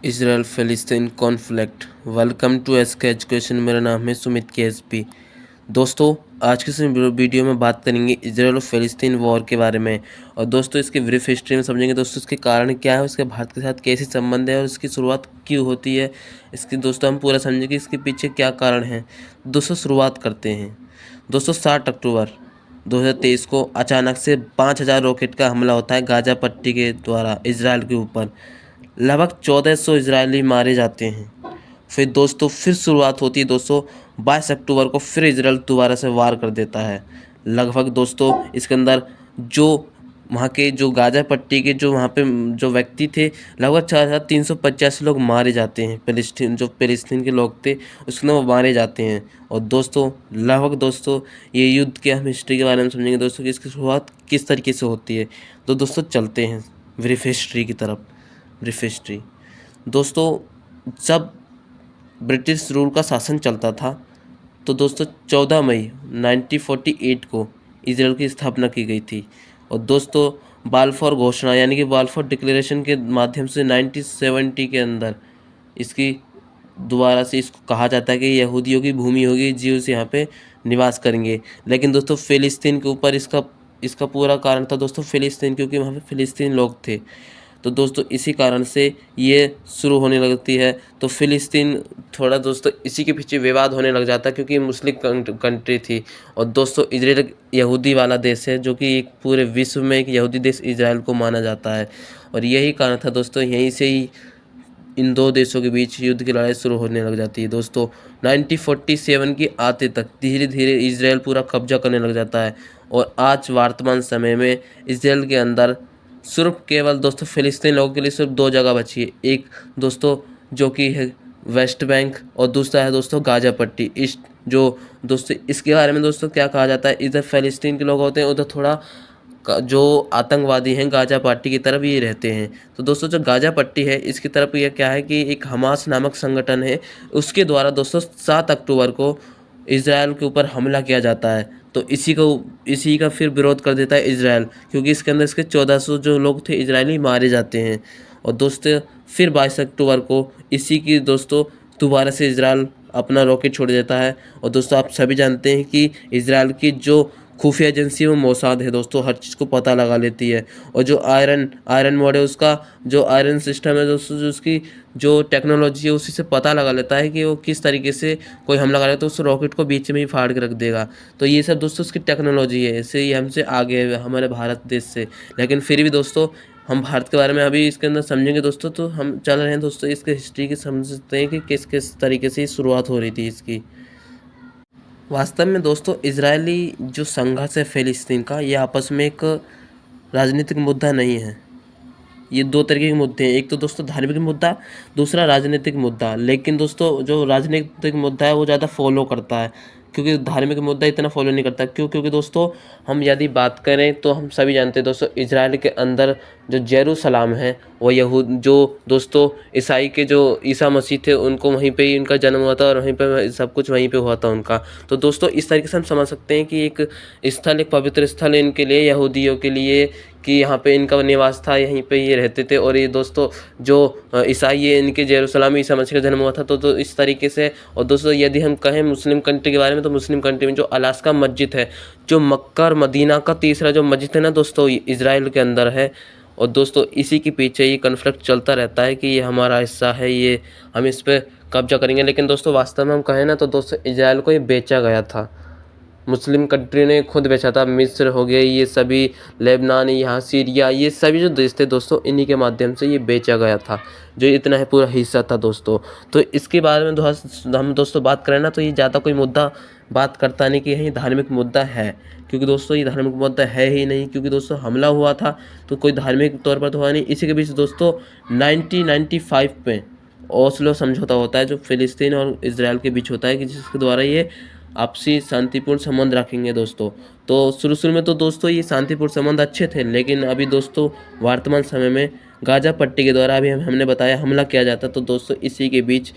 Israel फ़िलिस्तीन conflict. Welcome to SK education. मेरा नाम है सुमित KSP। दोस्तों, आज के इस वीडियो में बात करेंगे इसराइल और फ़िलिस्तीन वॉर के बारे में। और दोस्तों, इसके ब्रीफ हिस्ट्री में समझेंगे दोस्तों इसके कारण क्या है, उसके भारत के साथ कैसे संबंध है और इसकी शुरुआत क्यों होती है। इसकी दोस्तों हम पूरा समझेंगे इसके पीछे क्या कारण है। दोस्तों शुरुआत करते हैं। दोस्तों 7 अक्टूबर 2023 को अचानक से 5000 रॉकेट का हमला होता है गाजा पट्टी के द्वारा इसराइल के ऊपर। लगभग 1400 इजरायली मारे जाते हैं। फिर दोस्तों फिर शुरुआत होती है दोस्तों 22 अक्टूबर को फिर इजराइल दोबारा से वार कर देता है। लगभग दोस्तों इसके अंदर जो वहाँ के जो गाजा पट्टी के जो वहाँ पे जो व्यक्ति थे, लगभग 4385 लोग मारे जाते हैं। फिलिस्तीन के लोग थे उसके अंदर वो मारे जाते हैं। और दोस्तों लगभग दोस्तों ये युद्ध के हम हिस्ट्री के बारे में समझेंगे दोस्तों कि इसकी शुरुआत किस तरीके से होती है। तो दोस्तों चलते हैं ब्रीफ हिस्ट्री की तरफ। ब्रीफ हिस्ट्री दोस्तों, जब ब्रिटिश रूल का शासन चलता था तो दोस्तों 14 मई 1948 को इसराइल की स्थापना की गई थी। और दोस्तों बाल्फोर घोषणा यानी कि बाल्फोर डिक्लेरेशन के माध्यम से 1970 के अंदर इसकी दोबारा से इसको कहा जाता है कि यहूदियों की भूमि होगी, जीव से यहाँ पे निवास करेंगे। लेकिन दोस्तों फ़िलिस्तीन के ऊपर इसका पूरा कारण था दोस्तों फ़िलिस्तीन, क्योंकि वहाँ पे फ़िलिस्तीन लोग थे। तो दोस्तों इसी कारण से ये शुरू होने लगती है। तो फ़िलिस्तीन थोड़ा दोस्तों इसी के पीछे विवाद होने लग जाता है, क्योंकि मुस्लिम कंट्री थी। और दोस्तों इजराइल यहूदी वाला देश है, जो कि एक पूरे विश्व में एक यहूदी देश इजराइल को माना जाता है। और यही कारण था दोस्तों, यहीं से ही इन दो देशों के बीच युद्ध की लड़ाई शुरू होने लग जाती है। दोस्तों 1947 की आते तक धीरे धीरे इजराइल पूरा कब्जा करने लग जाता है। और आज वर्तमान समय में इजराइल के अंदर सिर्फ केवल दोस्तों फ़िलिस्तीन लोगों के लिए सिर्फ 2 जगह बची है। एक दोस्तों जो कि है वेस्ट बैंक, और दूसरा है दोस्तों गाजा पट्टी ईस्ट। जो दोस्तों इसके बारे में दोस्तों क्या कहा जाता है, इधर फ़िलिस्तीन के लोग होते हैं, उधर थोड़ा जो आतंकवादी हैं गाजा पट्टी की तरफ ये रहते हैं। तो दोस्तों जो गाजा पट्टी है इसकी तरफ ये क्या है कि एक हमास नामक संगठन है, उसके द्वारा दोस्तों 7 अक्टूबर को इजराइल के ऊपर हमला किया जाता है। तो इसी का फिर विरोध कर देता है इजराइल, क्योंकि इसके अंदर इसके 1400 जो लोग थे इजरायली मारे जाते हैं। और दोस्तों फिर 22 अक्टूबर को इसी की दोस्तों दोबारा से इजराइल अपना रॉकेट छोड़ देता है। और दोस्तों आप सभी जानते हैं कि इजराइल की जो खुफिया एजेंसी वो मोसाद है दोस्तों, हर चीज़ को पता लगा लेती है। और जो आयरन मोड है, उसका जो आयरन सिस्टम है दोस्तों, जो उसकी जो टेक्नोलॉजी है उसी से पता लगा लेता है कि वो किस तरीके से कोई हमला करेगा तो उस रॉकेट को बीच में ही फाड़ के रख देगा। तो ये सब दोस्तों उसकी टेक्नोलॉजी है, इससे ये हमसे आगे है हमारे भारत देश से। लेकिन फिर भी दोस्तों हम भारत के बारे में अभी इसके अंदर समझेंगे दोस्तों। तो हम चल रहे हैं दोस्तों इसके हिस्ट्री की, समझते हैं कि किस किस तरीके से शुरुआत हो रही थी इसकी। वास्तव में दोस्तों इजरायली जो संघर्ष है फ़िलिस्तीन का, ये आपस में एक राजनीतिक मुद्दा नहीं है। ये 2 तरीके के मुद्दे हैं, एक तो दोस्तों धार्मिक मुद्दा, दूसरा राजनीतिक मुद्दा। लेकिन दोस्तों जो राजनीतिक मुद्दा है वो ज़्यादा फॉलो करता है, क्योंकि धार्मिक मुद्दा इतना फॉलो नहीं करता। क्यों? क्योंकि दोस्तों हम यदि बात करें तो हम सभी जानते हैं दोस्तों इजराइल के अंदर जो जेरूसलाम है वो जो दोस्तों ईसाई के जो ईसा मसीह थे उनको वहीं पे ही उनका जन्म हुआ था, और वहीं पे सब कुछ वहीं पे हुआ था उनका। तो दोस्तों इस तरीके से हम समझ सकते हैं कि एक स्थल, एक पवित्र स्थल है इनके लिए, यहूदियों के लिए, कि यहाँ पे इनका निवास था, यहीं पे ये रहते थे। और ये दोस्तों जो ईसाई है इनके जेरूसलाम में ईसा मसीह का जन्म हुआ था। तो इस तरीके से। और दोस्तों यदि हम कहें मुस्लिम कंट्री के बारे में, तो मुस्लिम कंट्री में जो अलास्का मस्जिद है, जो मक्का और मदीना का तीसरा जो मस्जिद है ना दोस्तों, इजराइल के अंदर है। और दोस्तों इसी के पीछे ये कन्फ्लिक्ट चलता रहता है कि ये हमारा हिस्सा है, ये हम इस पर कब्जा करेंगे। लेकिन दोस्तों वास्तव में हम कहें ना तो दोस्तों इजराइल को ये बेचा गया था, मुस्लिम कंट्री ने खुद बेचा था। मिस्र हो गए, ये सभी लेबनान, यहाँ सीरिया, ये सभी जो देश थे दोस्तों इन्हीं के माध्यम से ये बेचा गया था, जो इतना है पूरा हिस्सा था दोस्तों। तो इसके बारे में हम दोस्तों बात करें ना तो ये ज़्यादा कोई मुद्दा बात करता नहीं कि यही धार्मिक मुद्दा है, क्योंकि दोस्तों ये धार्मिक मुद्दा है ही नहीं। क्योंकि दोस्तों हमला हुआ था तो कोई धार्मिक तौर पर तो हुआ नहीं। इसी के बीच दोस्तों 1995 में ओस्लो समझौता होता है, जो फ़िलिस्तीन और इजराइल के बीच होता है, कि जिसके द्वारा ये आपसी शांतिपूर्ण संबंध रखेंगे दोस्तों। तो शुरू में तो दोस्तों ये शांतिपूर्ण संबंध अच्छे थे, लेकिन अभी दोस्तों वर्तमान समय में गाजा पट्टी के द्वारा अभी हमने बताया हमला किया जाता, तो दोस्तों इसी के बीच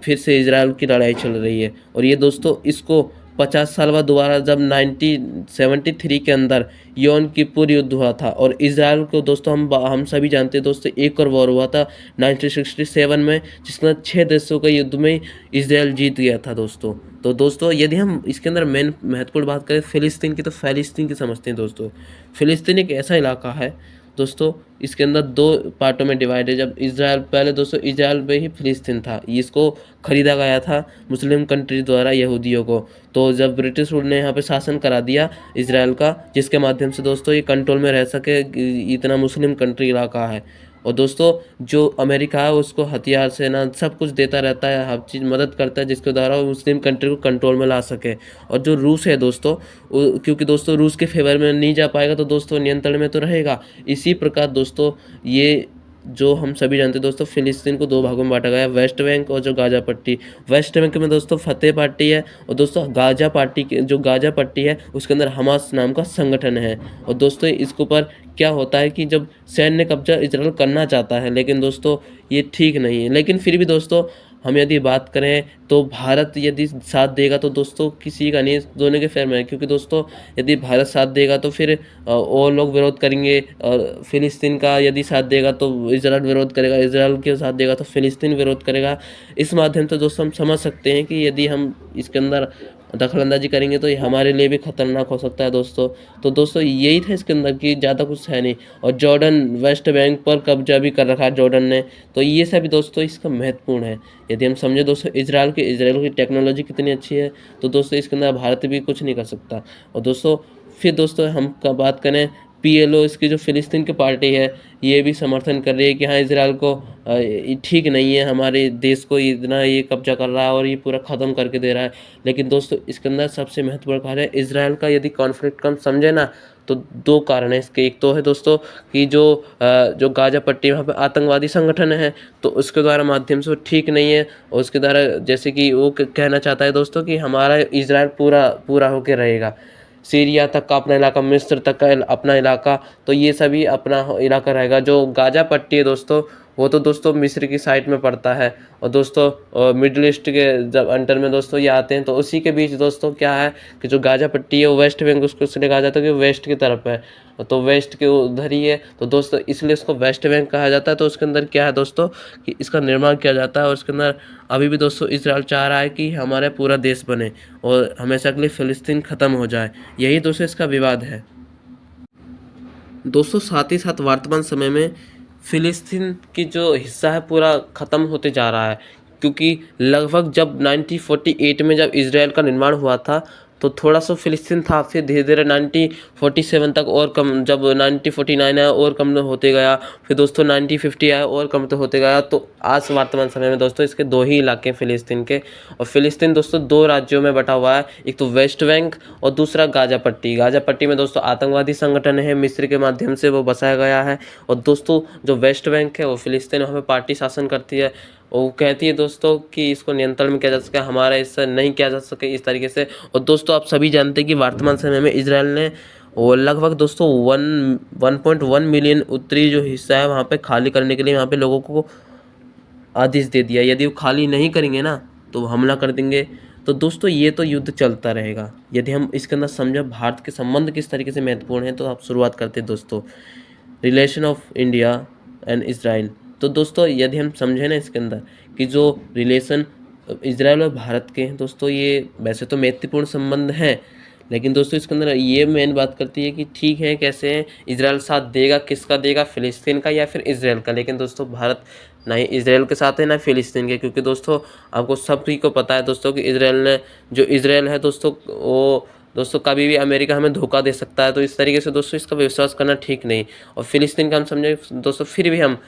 फिर से इजराइल की लड़ाई चल रही है। और ये दोस्तों इसको 50 साल बाद दोबारा जब 1973 के अंदर यौम किपुर युद्ध हुआ था, और इजराइल को दोस्तों हम सभी जानते हैं दोस्तों, एक और वॉर हुआ था 1967 में, जिसके अंदर 6 देशों के युद्ध में इजराइल जीत गया था दोस्तों। तो दोस्तों यदि हम इसके अंदर मेन महत्वपूर्ण बात करें फ़िलिस्तीन की, तो फ़िलिस्तीन की समझते हैं दोस्तों। फ़िलिस्तीन एक ऐसा इलाका है दोस्तों, इसके अंदर 2 पार्टों में डिवाइड है। जब इजराइल पहले दोस्तों इजराइल में ही फ़िलिस्तीन था, इसको ख़रीदा गया था मुस्लिम कंट्री द्वारा यहूदियों को। तो जब ब्रिटिश रूल ने यहाँ पे शासन करा दिया इजराइल का, जिसके माध्यम से दोस्तों ये कंट्रोल में रह सके, इतना मुस्लिम कंट्री इलाका है। और दोस्तों जो अमेरिका है उसको हथियार सेना सब कुछ देता रहता है, हर चीज़ मदद करता है, जिसके द्वारा वो मुस्लिम कंट्री को कंट्रोल में ला सके। और जो रूस है दोस्तों, क्योंकि दोस्तों रूस के फेवर में नहीं जा पाएगा, तो दोस्तों नियंत्रण में तो रहेगा। इसी प्रकार दोस्तों ये जो हम सभी जानते हैं दोस्तों, फ़िलिस्तीन को 2 भागों में बांटा गया है, वेस्ट बैंक और जो गाज़ा पट्टी। वेस्ट बैंक में दोस्तों फतेह पार्टी है, और दोस्तों गाज़ा पार्टी के जो गाज़ा पट्टी है उसके अंदर हमास नाम का संगठन है। और दोस्तों इसके ऊपर क्या होता है कि जब सैन्य कब्जा इजराइल करना चाहता है, लेकिन दोस्तों ये ठीक नहीं है। लेकिन फिर भी दोस्तों हम यदि बात करें तो भारत यदि साथ देगा तो दोस्तों किसी का नहीं, दोनों के फेवर में है। क्योंकि दोस्तों यदि भारत साथ देगा तो फिर और लोग विरोध करेंगे, और फ़िलिस्तीन का यदि साथ देगा तो इजराइल विरोध करेगा, इजराइल के साथ देगा तो फ़िलिस्तीन विरोध करेगा। इस माध्यम से दोस्तों हम समझ सकते हैं कि यदि हम इसके अंदर दखलंदाजी करेंगे तो ये हमारे लिए भी खतरनाक हो सकता है दोस्तों। तो दोस्तों यही था इसके अंदर कि ज़्यादा कुछ है नहीं। और जॉर्डन वेस्ट बैंक पर कब्जा भी कर रखा है जॉर्डन ने, तो ये सभी दोस्तों इसका महत्वपूर्ण है। यदि हम समझे दोस्तों इजराइल की टेक्नोलॉजी कितनी अच्छी है, तो दोस्तों इसके अंदर भारत भी कुछ नहीं कर सकता। और दोस्तों फिर दोस्तों हम बात करें PLO, इसकी जो फ़िलिस्तीन की पार्टी है, ये भी समर्थन कर रही है कि हाँ इजराइल को ठीक नहीं है, हमारे देश को इतना ये कब्जा कर रहा है और ये पूरा ख़त्म करके दे रहा है। लेकिन दोस्तों इसके अंदर सबसे महत्वपूर्ण कारण है इजराइल का यदि कॉन्फ्लिक्ट कम समझे ना, तो 2 कारण है इसके। एक तो है दोस्तों कि जो गाज़ा पट्टी वहाँ पे आतंकवादी संगठन है, तो उसके द्वारा माध्यम से वो ठीक नहीं है। और उसके द्वारा जैसे कि वो कहना चाहता है दोस्तों कि हमारा इजराइल पूरा होकर रहेगा, सीरिया तक का अपना इलाका, मिस्र तक का अपना इलाका, तो ये सभी अपना इलाका रहेगा। जो गाज़ा पट्टी है दोस्तों, वो तो दोस्तों मिस्र की साइड में पड़ता है, और दोस्तों मिडिल ईस्ट के जब अंडर में दोस्तों ये आते हैं, तो उसी के बीच दोस्तों क्या है कि जो गाज़ा पट्टी है वो वेस्ट बैंक, उसको इसलिए कहा जाता है कि वेस्ट की तरफ है, तो वेस्ट के उधर ही है, तो दोस्तों इसलिए इसको वेस्ट बैंक कहा जाता है। तो उसके अंदर क्या है दोस्तों कि इसका निर्माण किया जाता है, और उसके अंदर अभी भी दोस्तों इजराइल चाह रहा है कि हमारा पूरा देश बने और हमेशा के लिए फ़िलिस्तीन ख़त्म हो जाए। यही दोस्तों इसका विवाद है दोस्तों। साथ ही साथ वर्तमान समय में फ़िलिस्तीन की जो हिस्सा है पूरा ख़त्म होते जा रहा है, क्योंकि लगभग जब 1948 में जब इजराइल का निर्माण हुआ था तो थोड़ा सा फ़िलिस्तीन था, फिर धीरे धीरे 1947 तक और कम, जब 1949 आया और कम होते गया, फिर दोस्तों 1950 आया और कम तो होते गया। तो आज वर्तमान समय में दोस्तों इसके 2 ही इलाके हैं फ़िलिस्तीन के, और फ़िलिस्तीन दोस्तों 2 राज्यों में बटा हुआ है, एक तो वेस्ट बैंक और दूसरा गाज़ा पट्टी। गाज़ा पट्टी में दोस्तों आतंकवादी संगठन है, मिस्र के माध्यम से वो बसाया गया है। और दोस्तों जो वेस्ट बैंक है वो फ़िलिस्तीन, वहाँ पे पार्टी शासन करती है, वो कहती है दोस्तों कि इसको नियंत्रण में किया जा सके, हमारा इससे नहीं किया जा सके इस तरीके से। और दोस्तों आप सभी जानते हैं कि वर्तमान समय में इजराइल ने वो लगभग दोस्तों 1.1 मिलियन उत्तरी जो हिस्सा है वहाँ पे खाली करने के लिए वहाँ पे लोगों को आदेश दे दिया। यदि वो खाली नहीं करेंगे ना तो वो हमला कर देंगे। तो दोस्तों ये तो युद्ध चलता रहेगा। यदि हम इसके अंदर समझे भारत के संबंध किस तरीके से महत्वपूर्ण है, तो आप शुरुआत करते हैं दोस्तों relation of India and Israel. तो दोस्तों यदि हम समझें ना इसके अंदर कि जो रिलेशन इजराइल और भारत के हैं दोस्तों, ये वैसे तो मैत्रीपूर्ण संबंध हैं, लेकिन दोस्तों इसके अंदर ये मेन बात करती है कि ठीक है कैसे हैं, इजराइल साथ देगा, किसका देगा, फ़िलिस्तीन का या फिर इजराइल का। लेकिन दोस्तों भारत ना ही इजराइल के साथ है ना फ़िलिस्तीन के, क्योंकि दोस्तों आपको सभी को पता है दोस्तों कि इजराइल है दोस्तों, वो दोस्तों कभी भी अमेरिका हमें धोखा दे सकता है। तो इस तरीके से दोस्तों इसका विश्वास करना ठीक नहीं। और फ़िलिस्तीन का हम समझे दोस्तों, फिर भी हम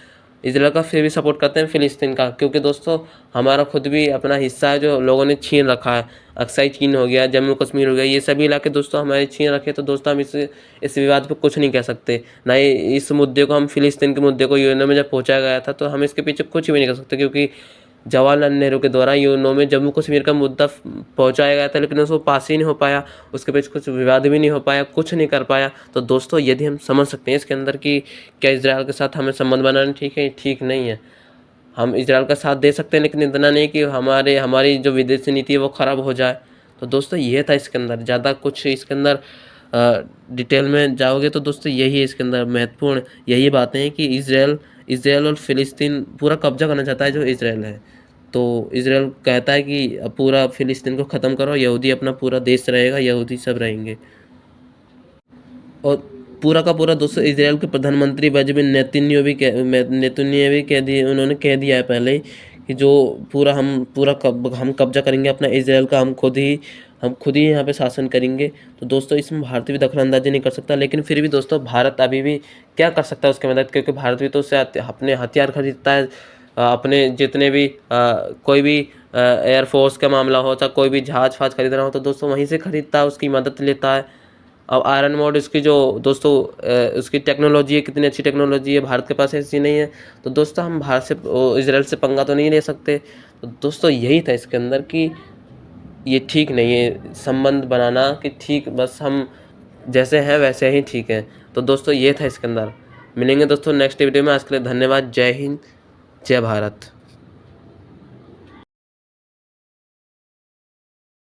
इजराइल का फिर भी सपोर्ट करते हैं फ़िलिस्तीन का, क्योंकि दोस्तों हमारा खुद भी अपना हिस्सा है जो लोगों ने छीन रखा है। अक्साई चीन हो गया, जम्मू कश्मीर हो गया, ये सभी इलाके दोस्तों हमारे छीन रखे। तो दोस्तों हम इस विवाद पे कुछ नहीं कह सकते, ना ही इस मुद्दे को हम फ़िलिस्तीन के मुद्दे को यूएनओ में जब पहुँचाया गया था तो हम इसके पीछे कुछ भी नहीं कर सकते, क्योंकि जवाहरलाल नेहरू के द्वारा यूएनओ में जम्मू कश्मीर का मुद्दा पहुंचाया गया था, लेकिन उसको पास ही नहीं हो पाया, उसके बीच कुछ विवाद भी नहीं हो पाया, कुछ नहीं कर पाया। तो दोस्तों यदि हम समझ सकते हैं इसके अंदर कि क्या इजराइल के साथ हमें संबंध बनाना ठीक है, ठीक नहीं है। हम इजराइल का साथ दे सकते हैं, लेकिन इतना नहीं कि हमारी जो विदेशी नीति है वो ख़राब हो जाए। तो दोस्तों ये था इसके अंदर, ज़्यादा कुछ इसके अंदर डिटेल में जाओगे तो दोस्तों यही है इसके अंदर महत्वपूर्ण, यही बातें हैं कि इज़राइल और फ़िलिस्तीन पूरा कब्जा करना चाहता है जो इज़राइल है। तो इज़राइल कहता है कि अब पूरा फ़िलिस्तीन को ख़त्म करो, यहूदी अपना पूरा देश रहेगा, यहूदी सब रहेंगे। और पूरा का पूरा दोस्तों इज़राइल के प्रधानमंत्री बेंजामिन नेतन्याहू भी कह दिए, उन्होंने कह दिया है पहले ही कि जो हम कब्जा करेंगे अपना इज़राइल का, हम खुद ही यहाँ पे शासन करेंगे। तो दोस्तों इसमें भारत भी दखल-अंदाज़ी नहीं कर सकता, लेकिन फिर भी दोस्तों भारत अभी भी क्या कर सकता है उसकी मदद, क्योंकि भारत भी तो उससे अपने हथियार खरीदता है। अपने जितने भी कोई भी एयरफोर्स का मामला हो, चाहे कोई भी जहाज-वहाज खरीदना हो तो दोस्तों वहीं से खरीदता है, उसकी मदद लेता है। अब आयरन मोड इसकी जो दोस्तों उसकी टेक्नोलॉजी है, कितनी अच्छी टेक्नोलॉजी है, भारत के पास ऐसी नहीं है। तो दोस्तों हम भारत से इज़राइल से पंगा तो नहीं ले सकते। तो दोस्तों यही था इसके अंदर कि ये ठीक नहीं है संबंध बनाना, कि ठीक बस हम जैसे हैं वैसे ही ठीक है। तो दोस्तों ये था इसके अंदर। मिलेंगे दोस्तों नेक्स्ट वीडियो में, आज के लिए धन्यवाद। जय हिंद, जय भारत।